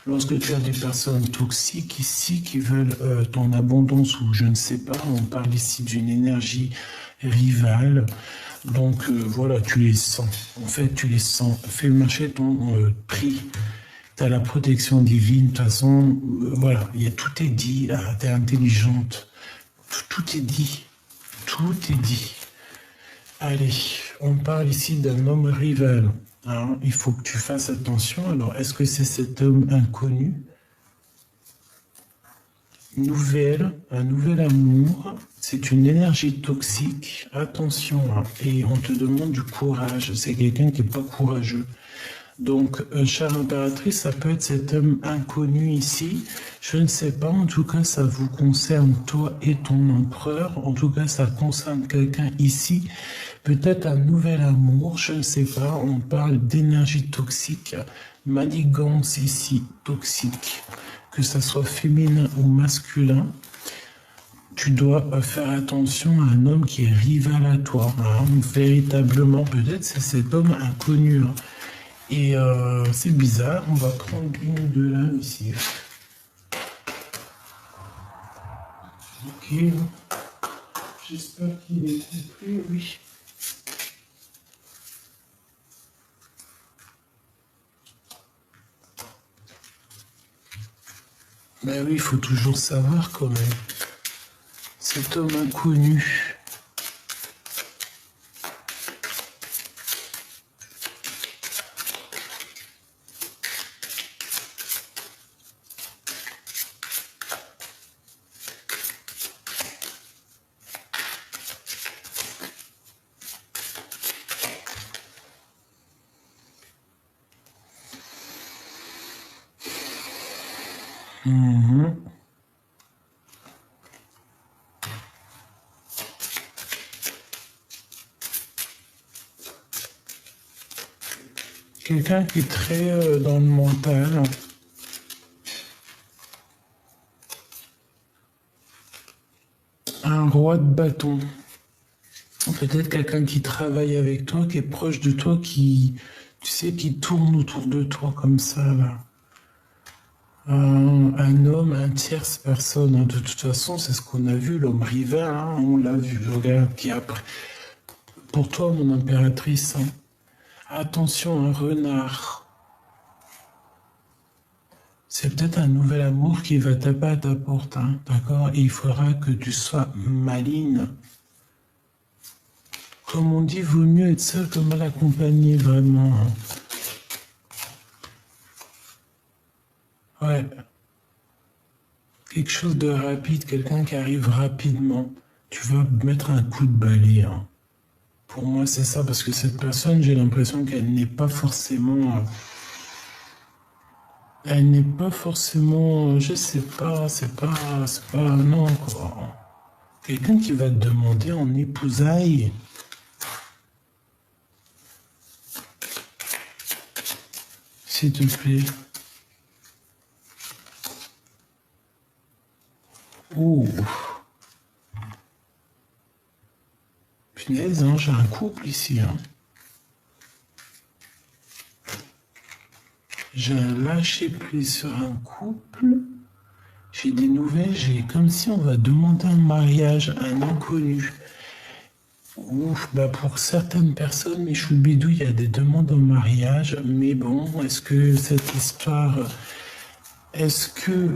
Lorsque tu as des personnes toxiques ici qui veulent ton abondance ou je ne sais pas, on parle ici d'une énergie rivale. Donc voilà, tu les sens. En fait, tu les sens. Fais marcher ton prix. Tu as la protection divine. De toute façon, voilà, tout est dit. Tu es intelligente. Tout est dit. Tout est dit. Allez, on parle ici d'un homme rival. Hein, il faut que tu fasses attention. Alors, est-ce que c'est cet homme inconnu? Un nouvel amour, c'est une énergie toxique. Attention, hein, et on te demande du courage. C'est quelqu'un qui n'est pas courageux. Donc, chère impératrice, ça peut être cet homme inconnu ici. Je ne sais pas, en tout cas, ça vous concerne toi et ton empereur. En tout cas, ça concerne quelqu'un ici. Peut-être un nouvel amour, je ne sais pas. On parle d'énergie toxique, manigance ici, toxique. Que ça soit féminin ou masculin, tu dois faire attention à un homme qui est rival à toi. Hein. Véritablement, peut-être c'est cet homme inconnu. Hein. Et c'est bizarre, on va prendre une ou deux lames ici. Ok, j'espère qu'il est compris, oui. Ben oui, il faut toujours savoir quand même. Cet homme inconnu. Quelqu'un qui est très dans le mental. Un roi de bâton. Peut-être quelqu'un qui travaille avec toi, qui est proche de toi, qui, tu sais, qui tourne autour de toi comme ça, là. Un homme, un tierce personne. Hein. De toute façon, c'est ce qu'on a vu, l'homme rival, hein, on l'a vu. Regarde qui après. Pour toi, mon impératrice, hein. Attention, un renard. C'est peut-être un nouvel amour qui va taper à ta porte, hein, d'accord? Et il faudra que tu sois maligne. Comme on dit, vaut mieux être seul que mal accompagné, vraiment. Hein. Ouais. Quelque chose de rapide, quelqu'un qui arrive rapidement. Tu vas mettre un coup de balai. Hein. Pour moi, c'est ça, parce que cette personne, j'ai l'impression qu'elle n'est pas forcément... elle n'est pas forcément... je sais pas, c'est pas... non, quoi. Quelqu'un qui va te demander en épousailles. S'il te plaît. Oh. Punaise, hein, j'ai un couple ici. Hein. J'ai un lâcher prise sur un couple. J'ai des nouvelles, j'ai comme si on va demander un mariage à un inconnu. Ouf, bah pour certaines personnes, Michou Bidou, il y a des demandes en mariage, mais bon, est-ce que cette histoire, est-ce que,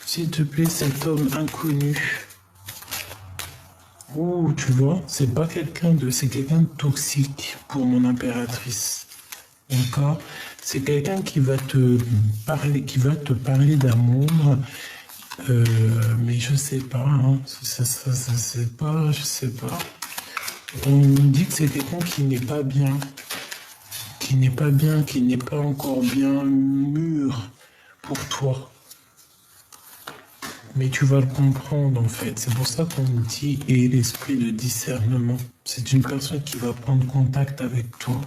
s'il te plaît, cet homme inconnu, ouh, tu vois, c'est quelqu'un de toxique pour mon impératrice. D'accord? C'est quelqu'un qui va te parler d'amour, mais je sais pas, hein, c'est pas, je sais pas. On me dit que c'est quelqu'un qui n'est pas bien, qui n'est pas encore bien mûr pour toi. Mais tu vas le comprendre en fait. C'est pour ça qu'on me dit et l'esprit de discernement. C'est une personne qui va prendre contact avec toi.